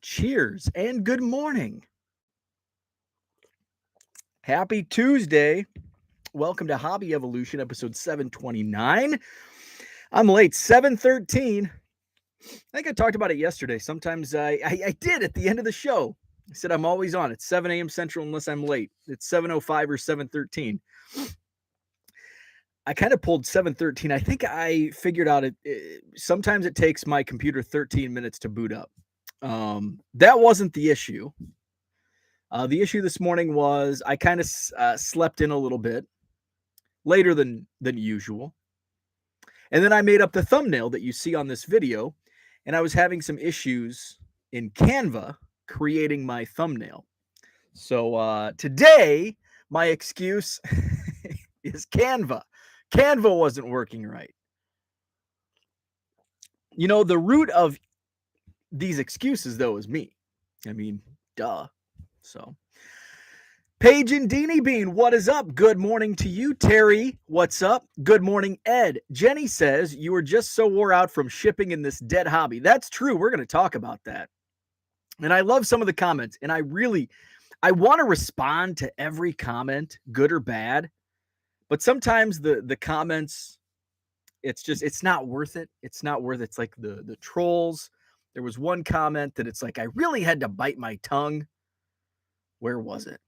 Cheers and good morning. Happy Tuesday. Welcome to Hobby Evolution, episode 729. I'm late, 7:13. I think I talked about it yesterday. Sometimes I did at the end of the show. I said I'm always on. It's 7 a.m. Central unless I'm late. It's 7:05 or 7:13. I kind of pulled 7:13. I think I figured out sometimes it takes my computer 13 minutes to boot up. That wasn't the issue. The issue this morning was I kind of slept in a little bit later than usual. And then I made up the thumbnail that you see on this video, and I was having some issues in Canva creating my thumbnail. So today, my excuse is Canva. Canva wasn't working right. You know, the root of these excuses, though, is me. I mean, duh. So, Paige and Deanie Bean, what is up? Good morning to you. Terry, what's up? Good morning, Ed. Jenny says you were just so wore out from shipping in this dead hobby. That's true. We're going to talk about that. And I love some of the comments, and I want to respond to every comment, good or bad. But sometimes the comments, it's not worth it. It's not worth it. It's like the trolls. There was one comment that it's like, I really had to bite my tongue. Where was it?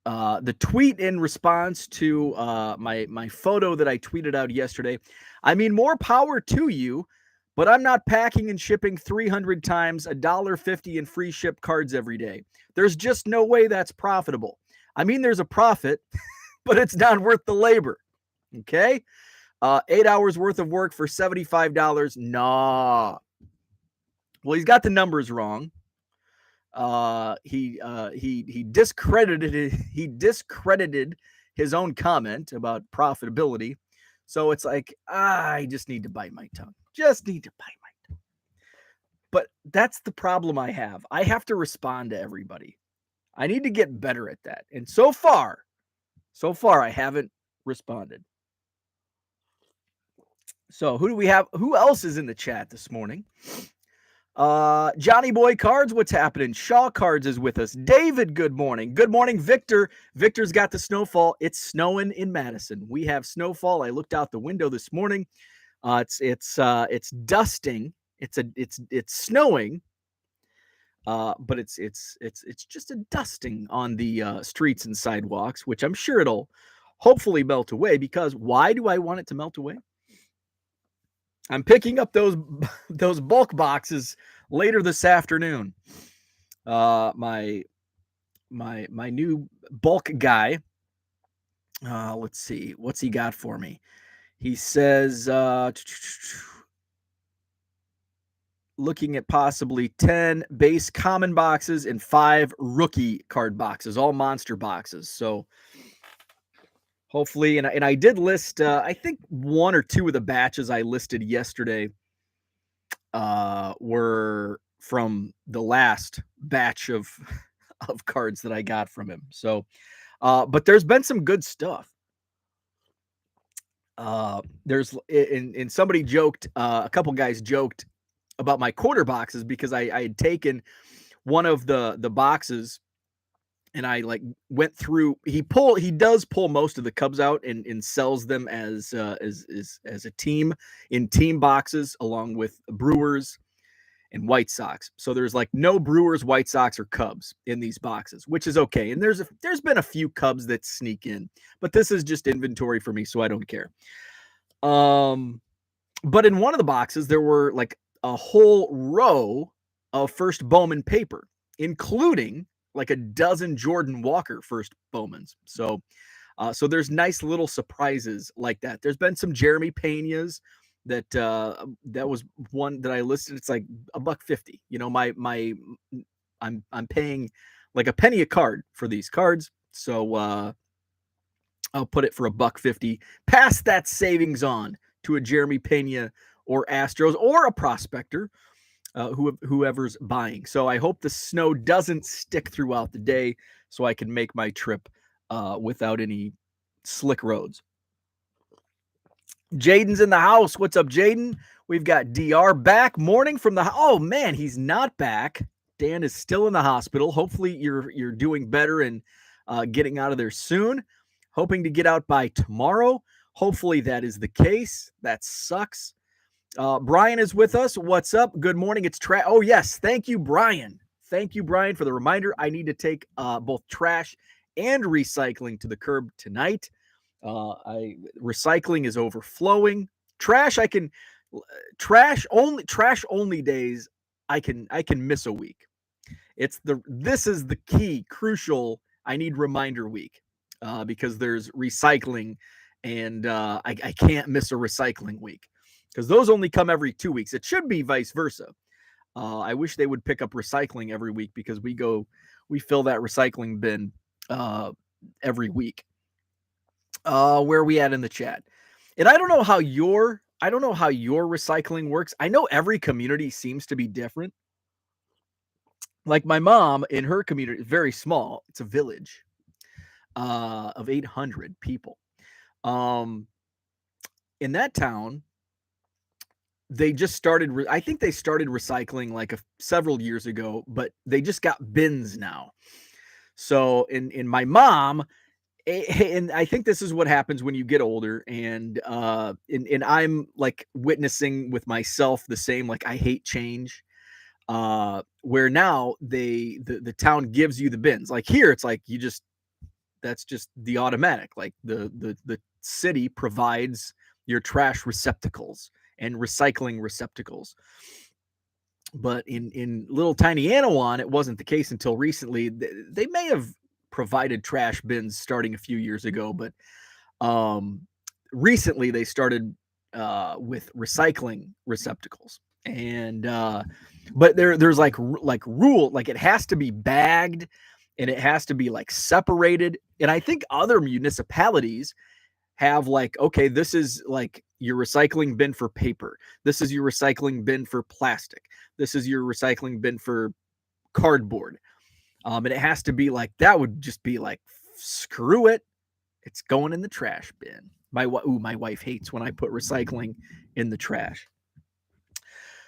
The tweet in response to my photo that I tweeted out yesterday. I mean, more power to you, but I'm not packing and shipping 300 times $1.50 in free ship cards every day. There's just no way that's profitable. I mean, there's a profit, but it's not worth the labor. Okay? 8 hours worth of work for $75. Nah. Well, he's got the numbers wrong. He discredited his own comment about profitability. So it's like, I just need to bite my tongue. But that's the problem I have. I have to respond to everybody. I need to get better at that. And so far, I haven't responded. So who do we have? Who else is in the chat this morning? Johnny Boy Cards, what's happening? Shaw Cards is with us. David, good morning. Good morning, Victor. Victor's got the snowfall. It's snowing in Madison. We have snowfall. I looked out the window this morning. It's dusting. It's snowing. But it's just a dusting on the streets and sidewalks, which I'm sure it'll hopefully melt away. Because why do I want it to melt away? I'm picking up those bulk boxes later this afternoon. My new bulk guy. Let's see, what's he got for me? He says, looking at possibly 10 base common boxes and 5 rookie card boxes, all monster boxes. So hopefully, and I did list, I think 1 or 2 of the batches I listed yesterday were from the last batch of cards that I got from him. So, but there's been some good stuff. There's and somebody joked, a couple guys joked about my quarter boxes because I had taken one of the boxes and I like went through. He does pull most of the Cubs out and sells them as a team in team boxes along with Brewers and White Sox. So there's like no Brewers, White Sox, or Cubs in these boxes, which is okay. And there's been a few Cubs that sneak in, but this is just inventory for me, so I don't care. But in one of the boxes there were like a whole row of first Bowman paper, including like a dozen Jordan Walker first Bowmans. So there's nice little surprises like that. There's been some Jeremy Pena's that was one that I listed. It's like $1.50. You know, I'm paying like a penny a card for these cards. So I'll put it for $1.50. Pass that savings on to a Jeremy Pena or Astros or a prospector, whoever's buying. So I hope the snow doesn't stick throughout the day so I can make my trip without any slick roads. Jaden's in the house. What's up, Jaden? We've got DR back. Morning from the. Oh man, he's not back. Dan is still in the hospital. Hopefully, you're doing better and getting out of there soon. Hoping to get out by tomorrow. Hopefully, that is the case. That sucks. Brian is with us. What's up? Good morning. It's trash. Oh yes, thank you, Brian. Thank you, Brian, for the reminder. I need to take both trash and recycling to the curb tonight. Recycling is overflowing. Trash only days I can miss a week. This is the key crucial. I need reminder week because there's recycling and I can't miss a recycling week because those only come every 2 weeks. It should be vice versa. I wish they would pick up recycling every week because we fill that recycling bin every week. Where are we at in the chat? And I don't know how your recycling works. I know every community seems to be different. Like my mom in her community, very small. It's a village of 800 people. In that town, they just started. I think they started recycling like several years ago, but they just got bins now. So in my mom, and I think this is what happens when you get older, and I'm like witnessing with myself the same. Like I hate change. Where now the town gives you the bins. Like here, it's like that's just the automatic. Like the city provides your trash receptacles and recycling receptacles. But in little tiny Anawan, it wasn't the case until recently. They may have provided trash bins starting a few years ago, but recently they started with recycling receptacles. And but there's like rule, like it has to be bagged and it has to be like separated. And I think other municipalities have like, okay, this is like your recycling bin for paper. This is your recycling bin for plastic. This is your recycling bin for cardboard. And it has to be like, that would just be like, screw it. It's going in the trash bin. My wife hates when I put recycling in the trash.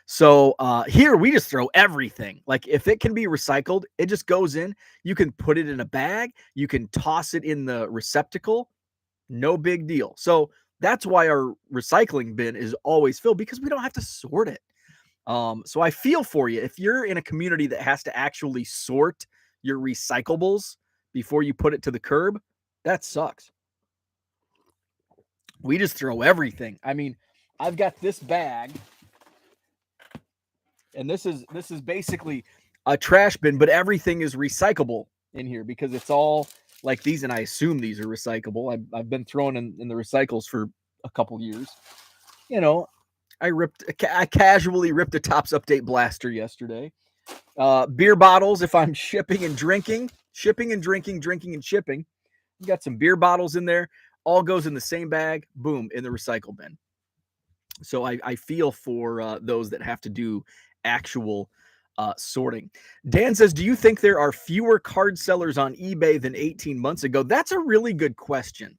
So here we just throw everything. Like if it can be recycled, it just goes in. You can put it in a bag. You can toss it in the receptacle. No big deal. So that's why our recycling bin is always filled because we don't have to sort it. So I feel for you. If you're in a community that has to actually sort your recyclables before you put it to the curb, that sucks. We just throw everything. I mean, I've got this bag. And this is basically a trash bin, but everything is recyclable in here because it's all like these, and I assume these are recyclable. I've been throwing in the recycles for a couple years. You know, I casually ripped a Tops Update blaster yesterday. Beer bottles, if I'm shipping and drinking, drinking and shipping. You got some beer bottles in there. All goes in the same bag. Boom, in the recycle bin. So I feel for those that have to do actual sorting. Dan says, do you think there are fewer card sellers on eBay than 18 months ago? That's a really good question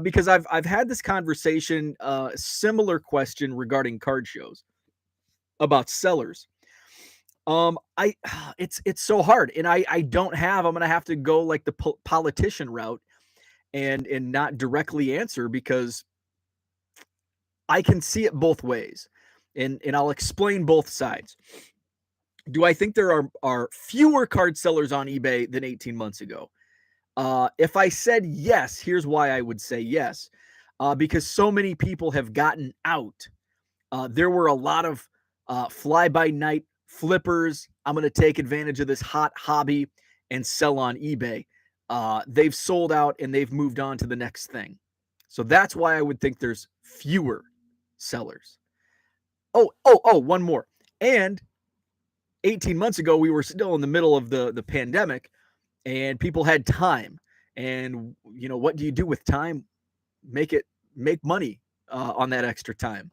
because I've had this conversation, similar question regarding card shows about sellers. It's so hard, and I don't have. I'm gonna have to go like the politician route and not directly answer because I can see it both ways, and I'll explain both sides. Do I think there are fewer card sellers on eBay than 18 months ago? If I said yes, here's why I would say yes. Because so many people have gotten out. There were a lot of fly-by-night flippers. I'm going to take advantage of this hot hobby and sell on eBay. They've sold out and they've moved on to the next thing. So that's why I would think there's fewer sellers. Oh, one more. And 18 months ago, we were still in the middle of the pandemic and people had time. And, you know, what do you do with time? Make money on that extra time.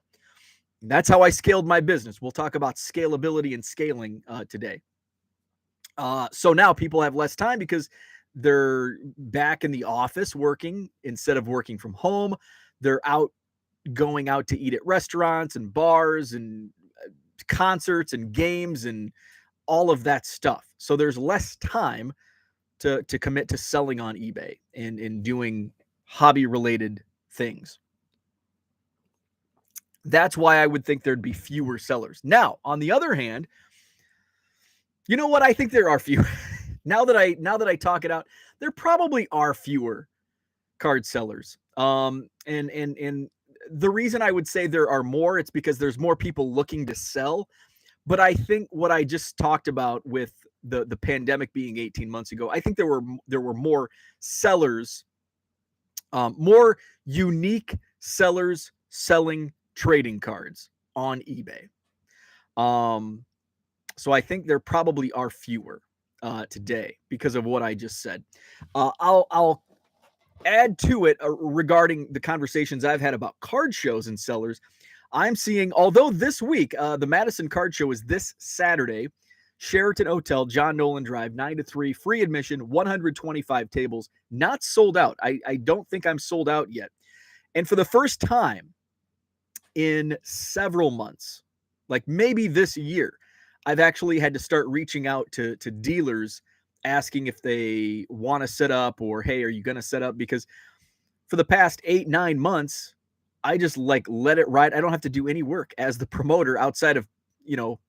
That's how I scaled my business. We'll talk about scalability and scaling today. So now people have less time because they're back in the office working instead of working from home. They're out going out to eat at restaurants and bars and concerts and games and all of that stuff. So there's less time to commit to selling on eBay and doing hobby related things. That's why I would think there'd be fewer sellers. Now, on the other hand, you know what? I think there are fewer. now that I talk it out, there probably are fewer card sellers. And the reason I would say there are more, it's because there's more people looking to sell. But I think what I just talked about with the pandemic being 18 months ago, I think there were more sellers, more unique sellers selling trading cards on eBay. So I think there probably are fewer today because of what I just said. I'll add to it regarding the conversations I've had about card shows and sellers. I'm seeing, although this week, the Madison Card Show is this Saturday, Sheraton Hotel, John Nolan Drive, 9 to 3, free admission, 125 tables, not sold out. I don't think I'm sold out yet. And for the first time in several months, like maybe this year, I've actually had to start reaching out to dealers asking if they want to set up or, hey, are you going to set up? Because for the past 8-9 months, I just like let it ride. I don't have to do any work as the promoter outside of,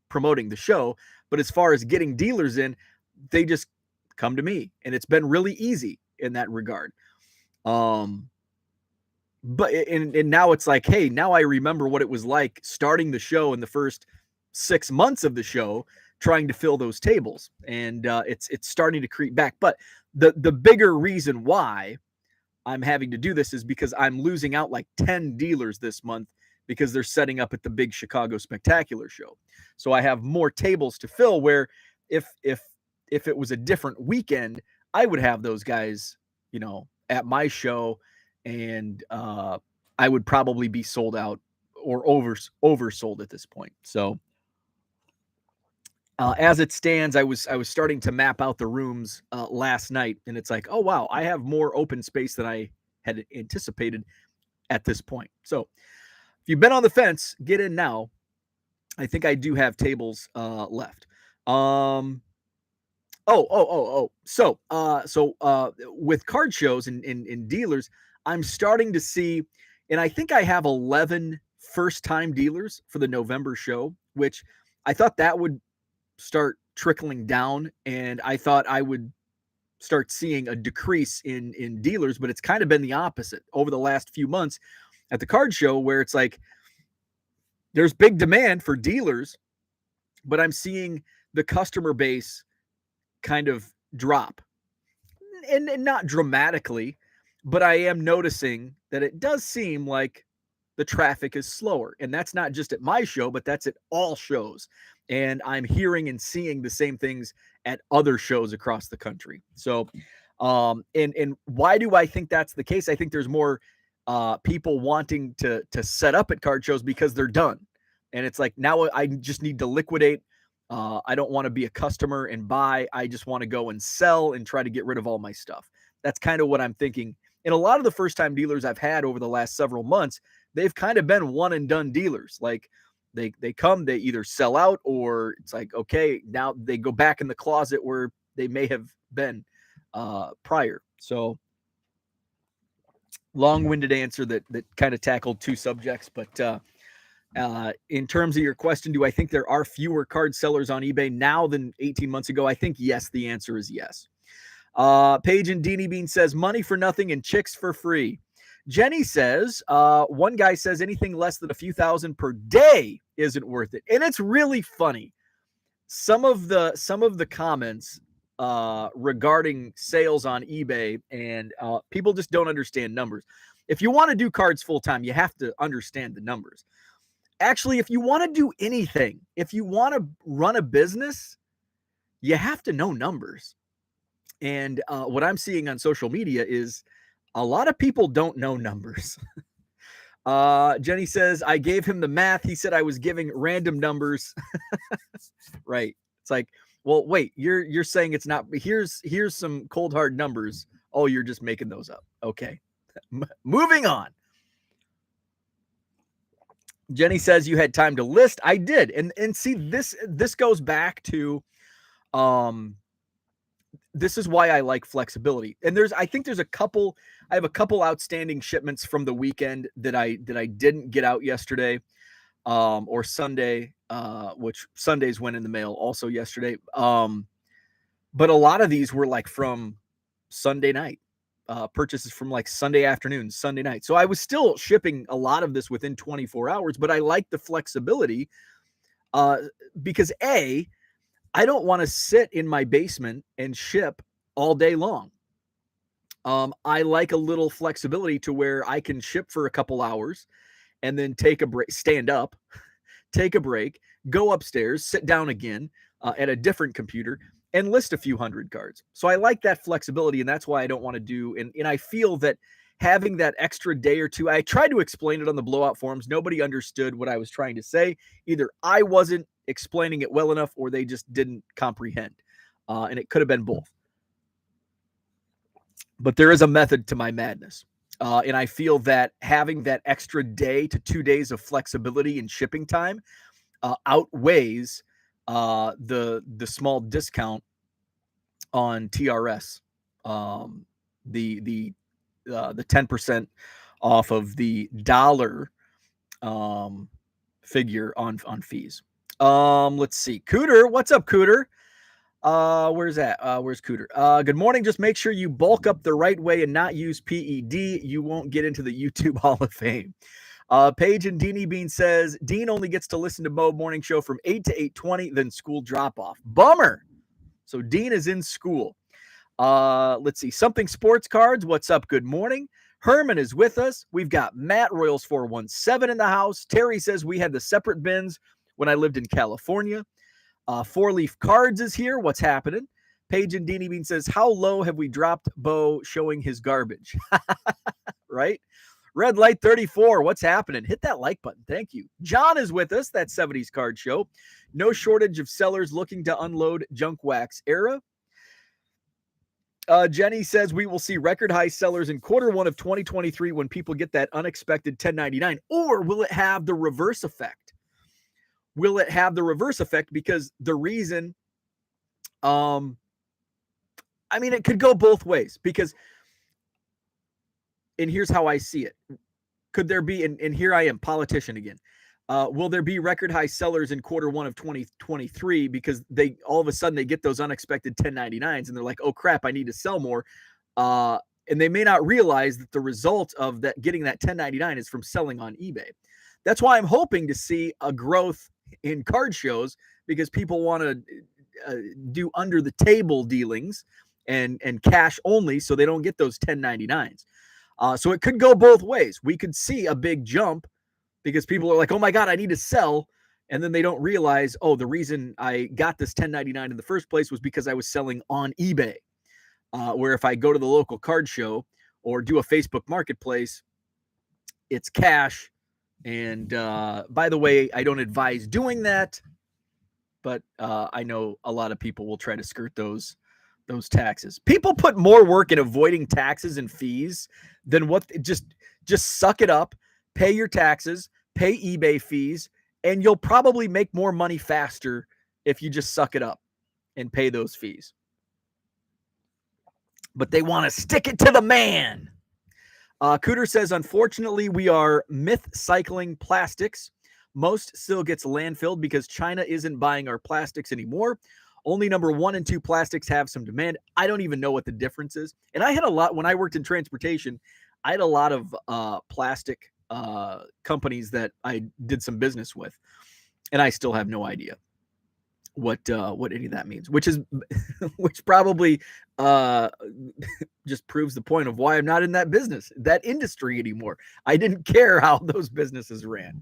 promoting the show. But as far as getting dealers in, they just come to me, and it's been really easy in that regard. But now it's like, hey, now I remember what it was like starting the show in the first 6 months of the show, trying to fill those tables, and it's starting to creep back. But the bigger reason why I'm having to do this is because I'm losing out like 10 dealers this month because they're setting up at the big Chicago Spectacular show. So I have more tables to fill, where if it was a different weekend, I would have those guys, at my show, and I would probably be sold out or oversold at this point. So as it stands, I was starting to map out the rooms last night, and it's like, oh wow, I have more open space than I had anticipated at this point. So if you've been on the fence, get in now. I think I do have tables left. So with card shows and dealers, I'm starting to see, and I think I have 11 first-time dealers for the November show, which I thought that would start trickling down, and I thought I would start seeing a decrease in dealers, but it's kind of been the opposite over the last few months at the card show, where it's like there's big demand for dealers, but I'm seeing the customer base kind of drop, and not dramatically, but I am noticing that it does seem like the traffic is slower. And that's not just at my show, but that's at all shows. And I'm hearing and seeing the same things at other shows across the country. So, and why do I think that's the case? I think there's more people wanting to set up at card shows because they're done. And it's like, now I just need to liquidate. I don't want to be a customer and buy. I just want to go and sell and try to get rid of all my stuff. That's kind of what I'm thinking. And a lot of the first-time dealers I've had over the last several months, they've kind of been one-and-done dealers. Like they come, they either sell out, or it's like, okay, now they go back in the closet where they may have been prior. So long-winded answer that kind of tackled two subjects. But in terms of your question, do I think there are fewer card sellers on eBay now than 18 months ago? I think yes. The answer is yes. Paige and Deanie Bean says money for nothing and chicks for free. Jenny says, one guy says anything less than a few thousand per day isn't worth it. And it's really funny. Some of the comments regarding sales on eBay, and people just don't understand numbers. If you want to do cards full time, you have to understand the numbers. Actually, if you want to do anything, if you want to run a business, you have to know numbers. And what I'm seeing on social media is a lot of people don't know numbers. Jenny says, I gave him the math. He said I was giving random numbers. Right. It's like, well, wait, you're saying it's not. Here's some cold hard numbers. Oh, you're just making those up. Okay. Moving on. Jenny says you had time to list. I did. And see, this goes back to this is why I like flexibility. And I think there's I have a couple outstanding shipments from the weekend that I didn't get out yesterday, or Sunday, which Sundays went in the mail also yesterday. But a lot of these were like from Sunday night, purchases from like Sunday afternoon, Sunday night. So I was still shipping a lot of this within 24 hours, but I like the flexibility, because I don't want to sit in my basement and ship all day long. I like a little flexibility to where I can ship for a couple hours and then take a break, stand up, take a break, go upstairs, sit down again at a different computer and list a few hundred cards. So I like that flexibility, and that's why I don't want to do, and I feel that having that extra day or two, I tried to explain it on the blowout forums. Nobody understood what I was trying to say. Either I wasn't explaining it well enough or they just didn't comprehend. And it could have been both. But there is a method to my madness. And I feel that having that extra day to 2 days of flexibility in shipping time outweighs the small discount on TRS, the 10% off of the dollar figure on fees. Let's see. Cooter, what's up, Cooter? Where's that? Where's Cooter? Good morning. Just make sure you bulk up the right way and not use PED. You won't get into the YouTube Hall of Fame. Paige and Deanie Bean says Dean only gets to listen to Mo Morning Show from 8 to 8:20, then school drop off. Bummer. So Dean is in school. Let's see. Something Sports Cards. What's up? Good morning. Herman is with us. We've got Matt Royals 417 in the house. Terry says we had the separate bins when I lived in California. Four Leaf Cards is here. What's happening? Paige and Deanie Bean says, how low have we dropped Bo showing his garbage? Right? Red Light 34. What's happening? Hit that like button. Thank you. John is with us. That 70s Card Show. No shortage of sellers looking to unload junk wax era. Jenny says we will see record high sellers in Q1 of 2023 when people get that unexpected 1099. Or will it have the reverse effect? Will it have the reverse effect? Because the reason, I mean, it could go both ways, because, and here's how I see it. Could there be, and here I am, politician again. Will there be record high sellers in Q1 of 2023 because they all of a sudden they get those unexpected 1099s and they're like, oh crap, I need to sell more. And they may not realize that the result of that getting that 1099 is from selling on eBay. That's why I'm hoping to see a growth in card shows, because people want to do under the table dealings and cash only, so they don't get those 1099s. So it could go both ways. We could see a big jump because people are like, oh my God, I need to sell. And then they don't realize, oh, the reason I got this 1099 in the first place was because I was selling on eBay. Where if I go to the local card show or do a Facebook marketplace, it's cash. And by the way, I don't advise doing that, but I know a lot of people will try to skirt those taxes. People put more work in avoiding taxes and fees than what, just suck it up, pay your taxes, pay eBay fees, and you'll probably make more money faster if you just suck it up and pay those fees. But they want to stick it to the man. Cooter says, unfortunately, we are myth cycling plastics. Most still gets landfilled because China isn't buying our plastics anymore. Only number 1 and 2 plastics have some demand. I don't even know what the difference is. And I had a lot, when I worked in transportation, I had a lot of plastic companies that I did some business with. And I still have no idea what any of that means, which probably just proves the point of why I'm not in that industry anymore. I didn't care how those businesses ran.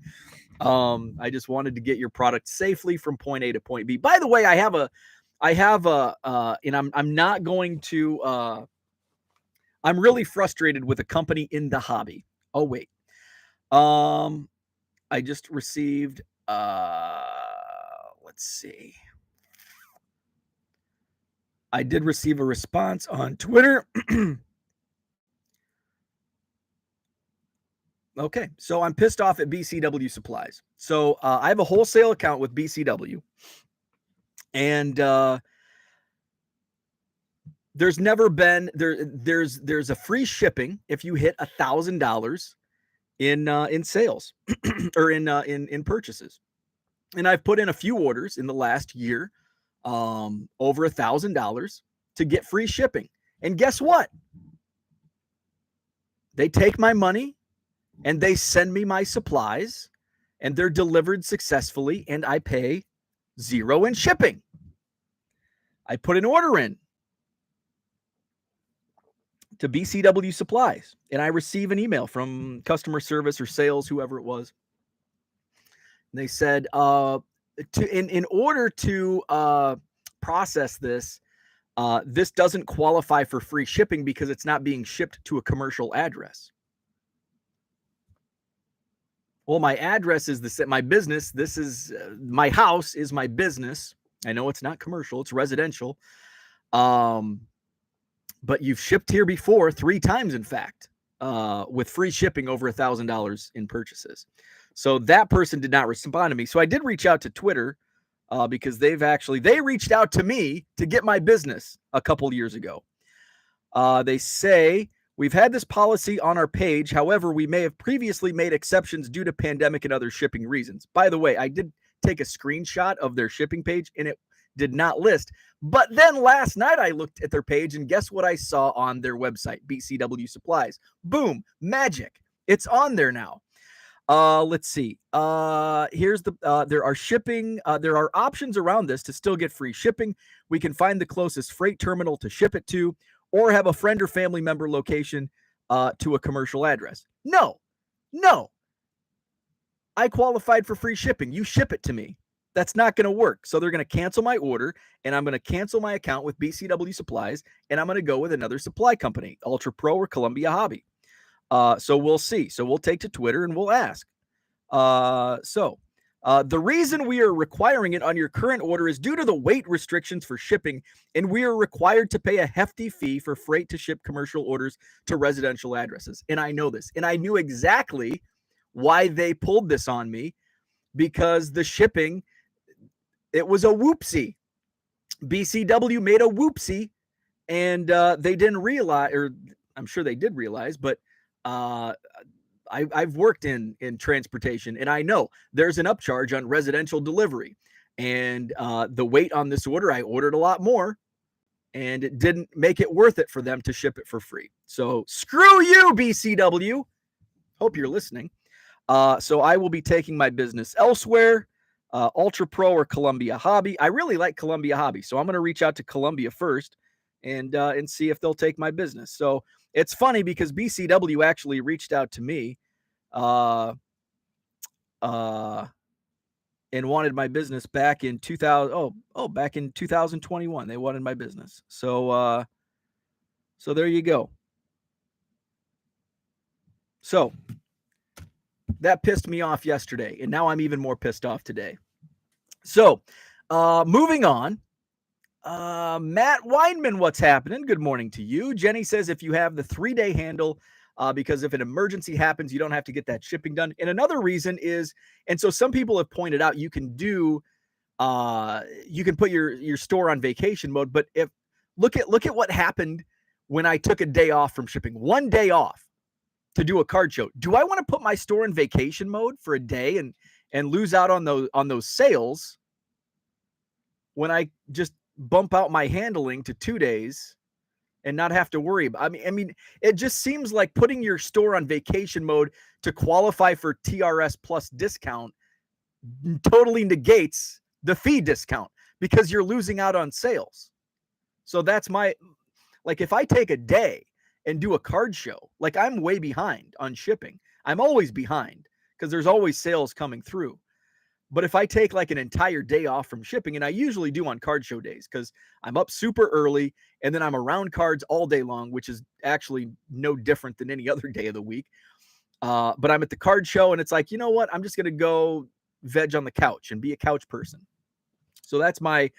I just wanted to get your product safely from point A to point B. By the way, I have and I'm not going to, I'm really frustrated with a company in the hobby. Oh, wait. I just received, let's see. I did receive a response on Twitter. Okay, so I'm pissed off at BCW Supplies. So I have a wholesale account with BCW, and there's never been there's a free shipping if you hit $1,000 in sales or in purchases. And I've put in a few orders in the last year, over $1,000 to get free shipping. And guess what? They take my money and they send me my supplies, and they're delivered successfully, and I pay zero in shipping. I put an order in to BCW Supplies, and I receive an email from customer service or sales, whoever it was. And they said, in order to process this, this doesn't qualify for free shipping because it's not being shipped to a commercial address. Well, my address is my business. This is my house is my business. I know it's not commercial, it's residential. But you've shipped here before 3 times, in fact, with free shipping over $1,000 in purchases. So that person did not respond to me. So I did reach out to Twitter because they reached out to me to get my business a couple years ago. They say, we've had this policy on our page. However, we may have previously made exceptions due to pandemic and other shipping reasons. By the way, I did take a screenshot of their shipping page and it did not list. But then last night I looked at their page and guess what I saw on their website, BCW Supplies. Boom, magic. It's on there now. Let's see. Here's there are options around this to still get free shipping. We can find the closest freight terminal to ship it to, or have a friend or family member location to a commercial address. No. I qualified for free shipping. You ship it to me. That's not going to work. So they're going to cancel my order, and I'm going to cancel my account with BCW Supplies, and I'm going to go with another supply company, Ultra Pro or Columbia Hobby. So we'll see. So we'll take to Twitter and we'll ask. The reason we are requiring it on your current order is due to the weight restrictions for shipping, and we are required to pay a hefty fee for freight to ship commercial orders to residential addresses. And I know this, and I knew exactly why they pulled this on me, because the shipping, it was a whoopsie. BCW made a whoopsie, and they didn't realize, or I'm sure they did realize, but I've worked in transportation, and I know there's an upcharge on residential delivery. And the weight on this order, I ordered a lot more, and it didn't make it worth it for them to ship it for free. So screw you, BCW. Hope you're listening. So I will be taking my business elsewhere, Ultra Pro or Columbia Hobby. I really like Columbia Hobby, so I'm going to reach out to Columbia first and see if they'll take my business. So it's funny because BCW actually reached out to me and wanted my business back in 2021. They wanted my business. So there you go. So that pissed me off yesterday, and now I'm even more pissed off today. So moving on. Matt Weinman, what's happening? Good morning to you. Jenny says if you have the 3-day handle, because if an emergency happens, you don't have to get that shipping done. And another reason is, and so some people have pointed out, you can put your store on vacation mode. But look at what happened when I took a day off from shipping, 1 day off to do a card show. Do I want to put my store in vacation mode for a day and lose out on those sales when I just bump out my handling to 2 days and not have to worry about? I mean, it just seems like putting your store on vacation mode to qualify for TRS Plus discount totally negates the fee discount because you're losing out on sales. So that's if I take a day and do a card show, I'm way behind on shipping. I'm always behind because there's always sales coming through. But if I take an entire day off from shipping, and I usually do on card show days because I'm up super early and then I'm around cards all day long, which is actually no different than any other day of the week. But I'm at the card show and it's you know what? I'm just going to go veg on the couch and be a couch person. So that's my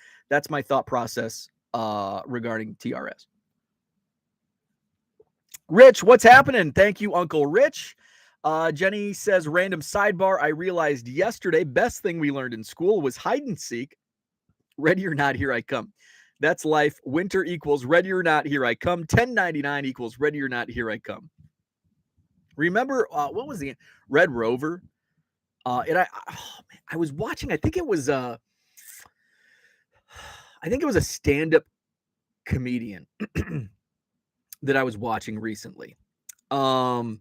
thought process regarding TRS. Rich, what's happening? Thank you, Uncle Rich. Jenny says, random sidebar. I realized yesterday, best thing we learned in school was hide and seek. Ready or not, here I come. That's life. Winter equals ready or not, here I come. 1099 equals ready or not, here I come. Remember, what was the Red Rover? And I was watching, I think it was a stand-up comedian that I was watching recently. And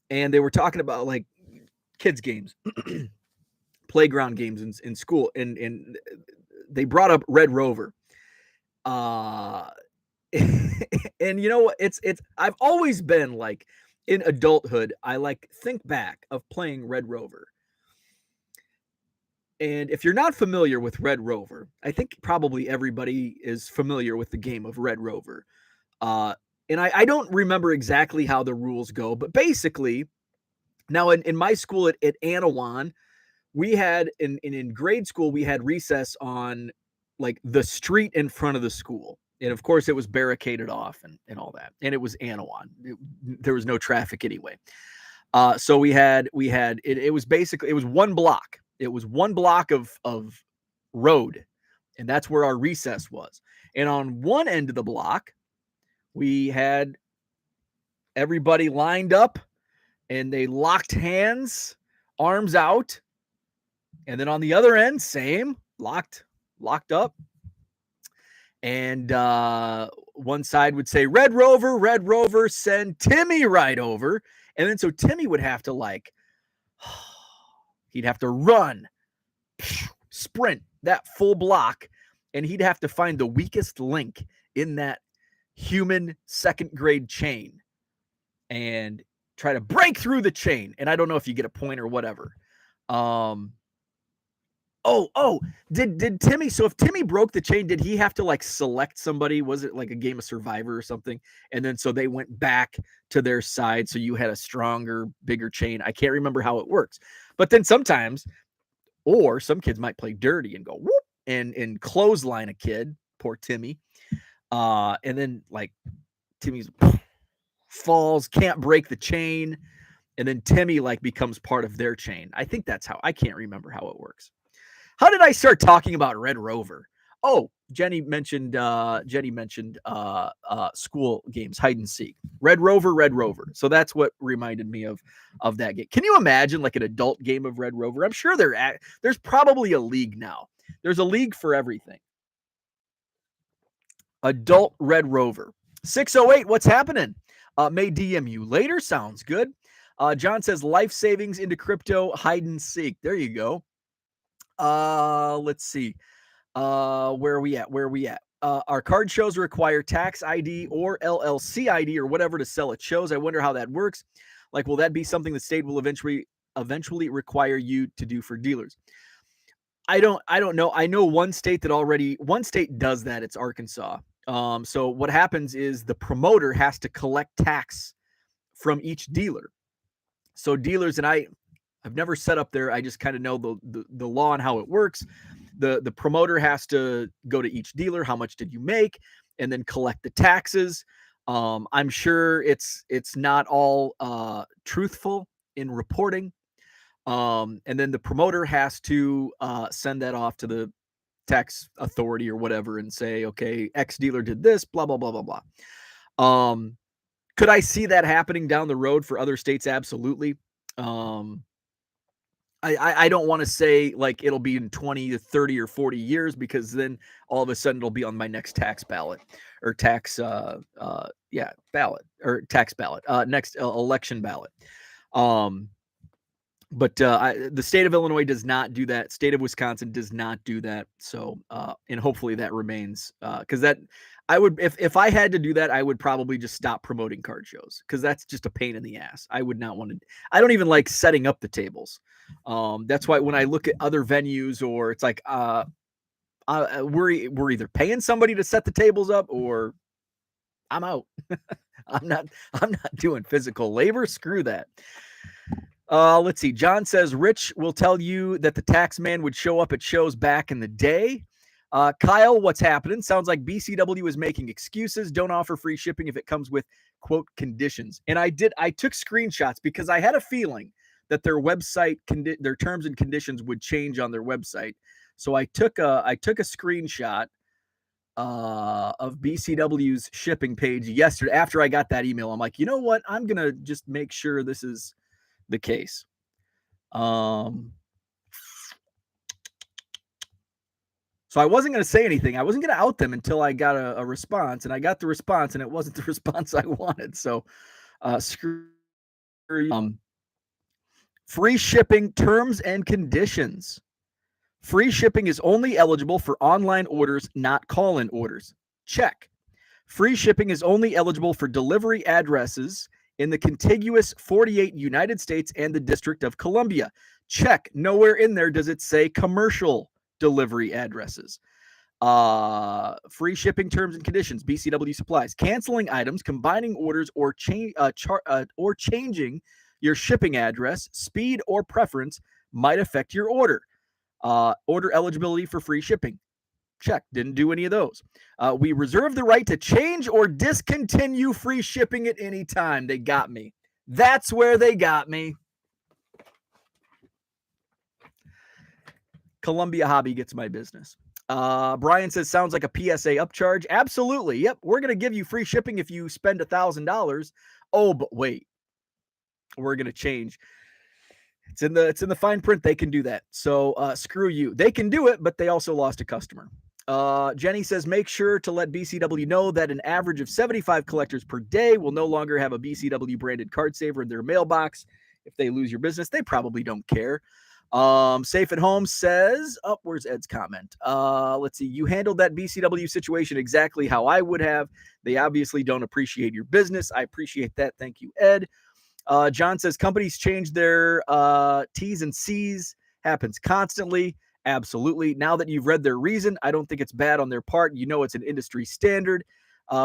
they were talking about like kids games, playground games in school, and they brought up Red Rover. And you know what? It's I've always been like, in adulthood, I like think back of playing Red Rover. And if you're not familiar with Red Rover, I think probably everybody is familiar with the game of Red Rover. And I don't remember exactly how the rules go, but basically, now in my school at Anawan, we had in grade school, we had recess on like the street in front of the school. And of course, it was barricaded off and all that. And it was Anawan. There was no traffic anyway. So we had it was basically, it was one block. It was one block of road, and that's where our recess was. And on one end of the block, we had everybody lined up, and they locked hands, arms out. And then on the other end, same, locked up. And one side would say, Red Rover, send Timmy right over. And then so Timmy would have to like, he'd have to run, sprint that full block, and he'd have to find the weakest link in that human second grade chain and try to break through the chain. And I don't know if you get a point or whatever. Did Timmy, so if Timmy broke the chain, did he have to like select somebody? Was it like a game of Survivor or something? And then so they went back to their side, so you had a stronger, bigger chain. I can't remember how it works. But then sometimes, or some kids might play dirty and go whoop and clothesline a kid, poor Timmy. And then like Timmy's falls, can't break the chain, and then Timmy like becomes part of their chain. I think that's how, I can't remember how it works. How did I start talking about Red Rover? Oh, Jenny mentioned school games, hide and seek. Red Rover. So that's what reminded me of that game. Can you imagine like an adult game of Red Rover? I'm sure there's probably a league now. There's a league for everything. Adult Red Rover. 608, what's happening? May DM you later. Sounds good. John says life savings into crypto, hide and seek. There you go. Let's see. Where are we at? Our card shows require tax ID or LLC ID or whatever to sell at shows. I wonder how that works. Like, will that be something the state will eventually require you to do for dealers? I don't know. I know one state does that. It's Arkansas. So what happens is the promoter has to collect tax from each dealer. So dealers, and I've never set up there. I just kind of know the law and how it works. The promoter has to go to each dealer. How much did you make? And then collect the taxes. I'm sure it's not all truthful in reporting. And then the promoter has to send that off to the tax authority or whatever and say, okay, X dealer did this, blah, blah, blah, blah, blah. Could I see that happening down the road for other states? Absolutely. I don't want to say like it'll be in 20 to 30 or 40 years, because then all of a sudden it'll be on my next tax ballot or tax ballot or tax ballot, next election ballot. But the state of Illinois does not do that. State of Wisconsin does not do that. So, and hopefully that remains, because that I would, if I had to do that, I would probably just stop promoting card shows, because that's just a pain in the ass. I would not want to. I don't even like setting up the tables. That's why when I look at other venues, or it's like, we're either paying somebody to set the tables up, or I'm out. I'm not doing physical labor. Screw that. Let's see. John says Rich will tell you that the tax man would show up at shows back in the day. Kyle, what's happening? Sounds like BCW is making excuses. Don't offer free shipping if it comes with, quote, conditions. And I took screenshots because I had a feeling that their website, their terms and conditions would change on their website. So I took a screenshot of BCW's shipping page yesterday after I got that email. I'm like, you know what? I'm going to just make sure this is the case. So I wasn't going to say anything. I wasn't going to out them until I got a response, and I got the response, and it wasn't the response I wanted. So screw you. Free shipping terms and conditions. Free shipping is only eligible for online orders, not call-in orders. Check. Free shipping is only eligible for delivery addresses in the contiguous 48 United States and the District of Columbia. Check. Nowhere in there does it say commercial delivery addresses. Free shipping terms and conditions. BCW supplies. Canceling items, combining orders, or changing your shipping address, speed, or preference might affect your order. Order eligibility for free shipping. Check. Didn't do any of those. We reserve the right to change or discontinue free shipping at any time. They got me. That's where they got me. Columbia Hobby gets my business. Brian says, sounds like a PSA upcharge. Absolutely. Yep. We're going to give you free shipping if you spend $1,000. Oh, but wait. We're going to change. It's in the fine print. They can do that. So screw you. They can do it, but they also lost a customer. Jenny says, make sure to let BCW know that an average of 75 collectors per day will no longer have a BCW branded card saver in their mailbox. If they lose your business, they probably don't care. Safe at Home says, where's Ed's comment? Let's see. You handled that BCW situation exactly how I would have. They obviously don't appreciate your business. I appreciate that. Thank you, Ed. John says companies change their T's and C's. Happens constantly. Absolutely. Now that you've read their reason, I don't think it's bad on their part. You know, it's an industry standard.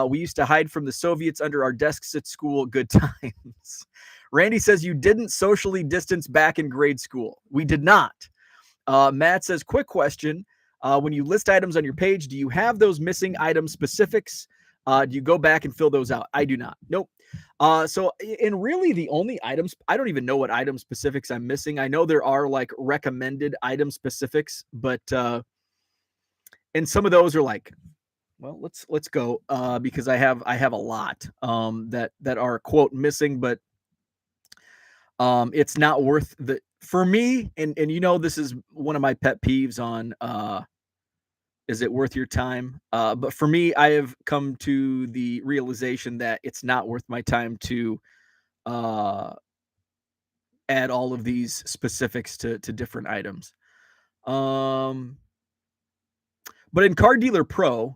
We used to hide from the Soviets under our desks at school. Good times. Randy says you didn't socially distance back in grade school. We did not. Matt says, quick question. When you list items on your page, do you have those missing item specifics? Do you go back and fill those out? I do not. Nope. So really the only items, I don't even know what item specifics I'm missing. I know there are like recommended item specifics, but and some of those are like, well, let's go because I have a lot that are quote missing, but it's not worth the for me, and you know this is one of my pet peeves on is it worth your time? But for me, I have come to the realization that it's not worth my time to add all of these specifics to different items. But in Card Dealer Pro,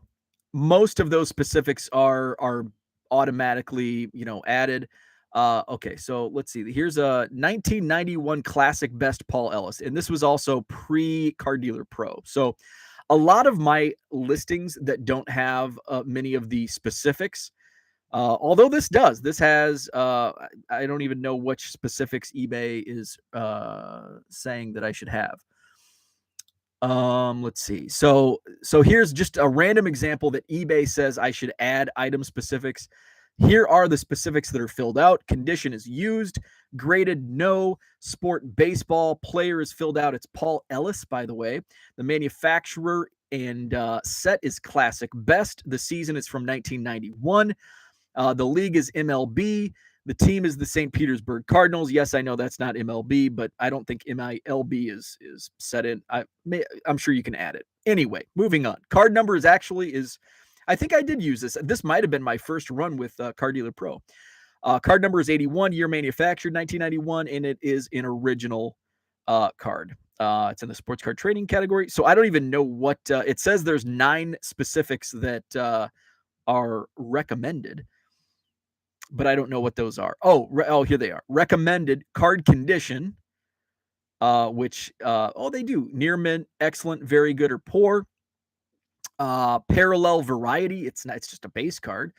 most of those specifics are automatically, added. Okay, so let's see. Here's a 1991 classic best Paul Ellis, and this was also pre Card Dealer Pro. So a lot of my listings that don't have many of the specifics, although this has, I don't even know which specifics eBay is saying that I should have. Let's see. So here's just a random example that eBay says I should add item specifics. Here are the specifics that are filled out. Condition is used, graded no, sport baseball, player is filled out. It's Paul Ellis, by the way. The manufacturer and set is classic best. The season is from 1991. The league is MLB. The team is the St. Petersburg Cardinals. Yes, I know that's not MLB, but I don't think MILB is set in. I'm sure you can add it. Anyway, moving on. Card number is I think I did use this. This might have been my first run with Card Dealer Pro. Card number is 81, year manufactured, 1991, and it is an original card. It's in the sports card trading category. So I don't even know what it says. There's 9 specifics that are recommended, but I don't know what those are. Oh, here they are. Recommended card condition, which they do. Near mint, excellent, very good, or poor. Parallel variety, it's just a base card.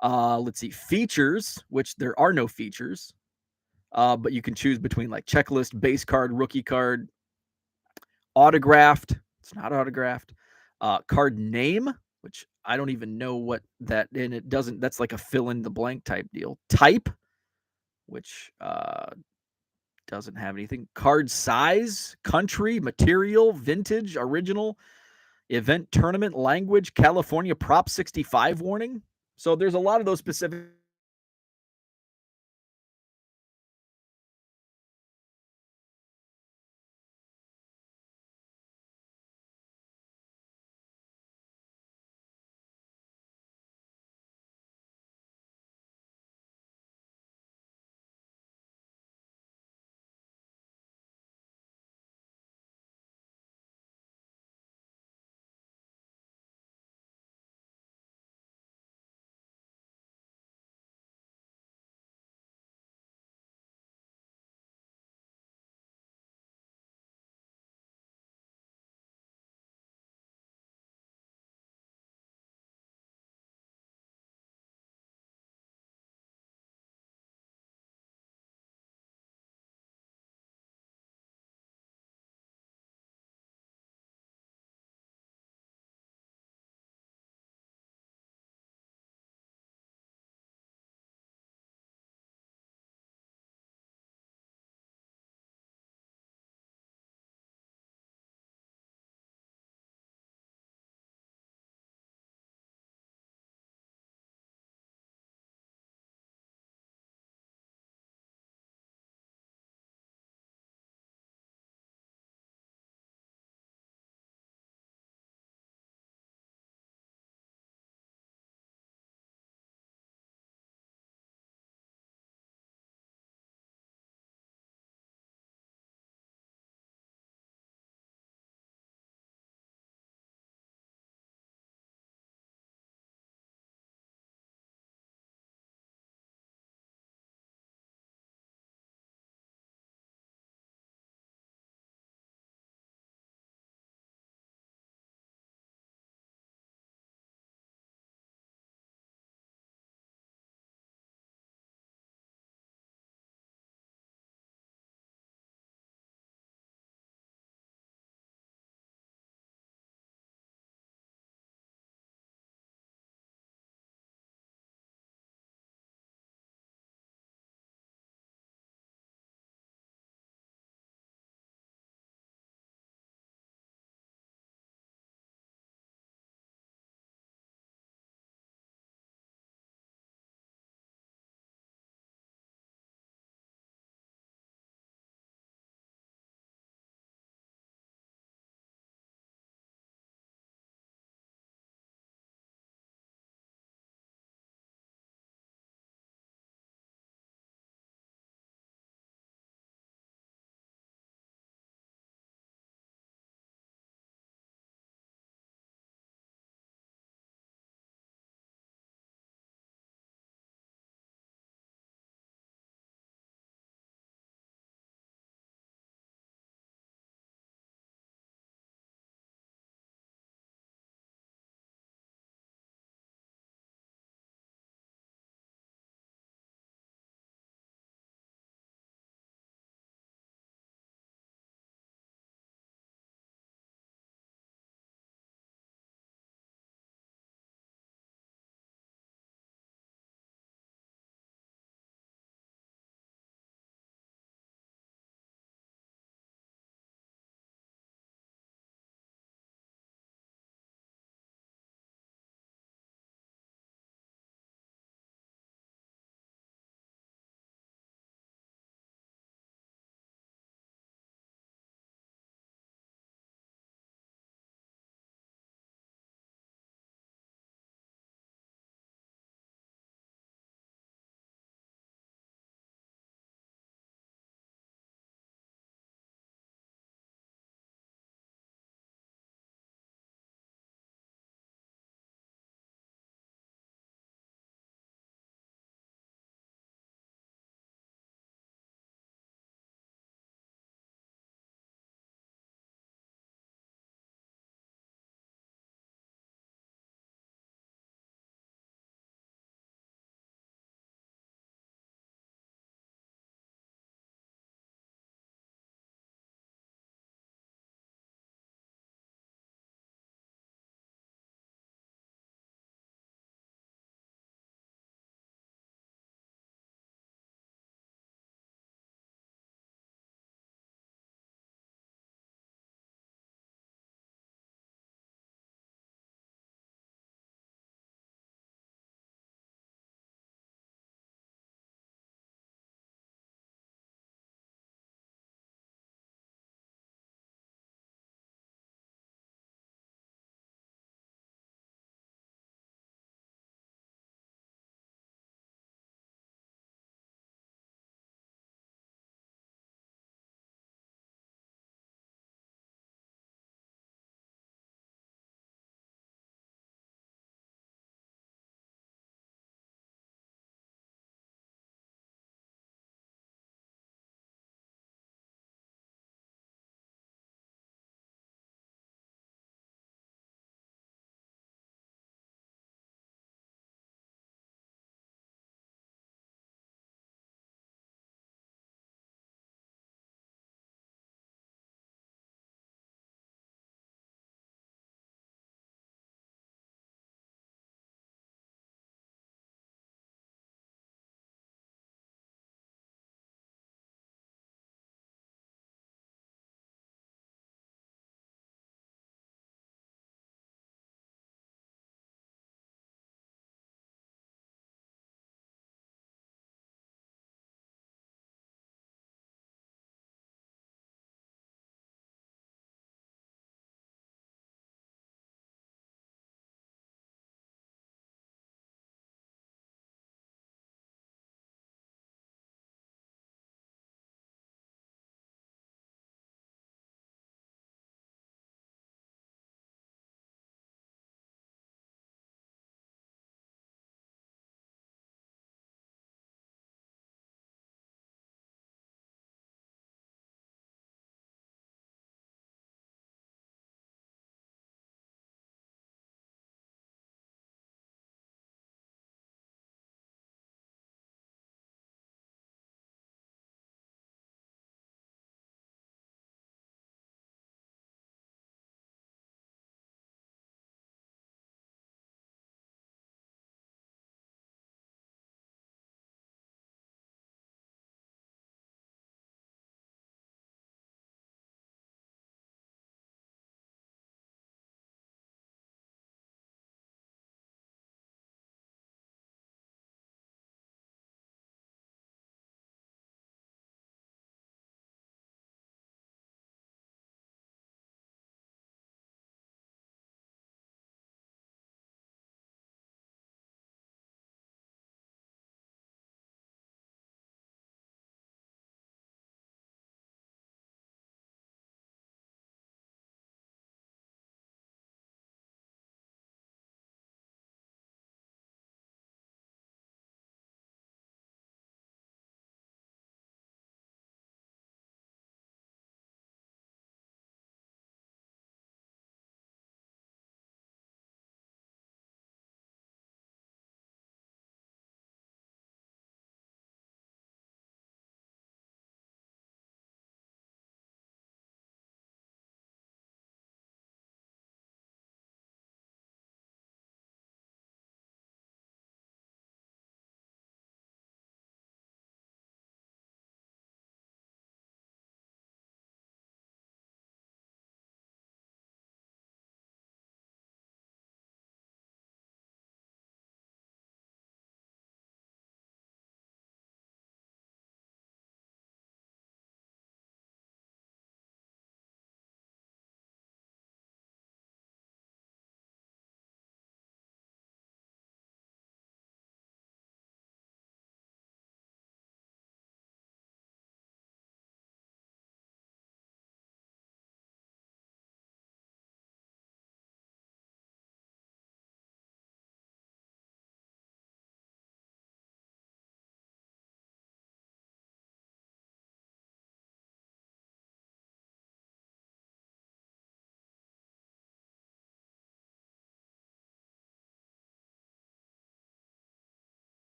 Let's see, features, which there are no features, but you can choose between like checklist, base card, rookie card, autographed, it's not autographed, Card name, which I don't even know what that, and it doesn't, that's like a fill in the blank type deal. Type, which doesn't have anything. Card size, country, material, vintage, original, event, tournament, language, California Prop 65 warning. So there's a lot of those specific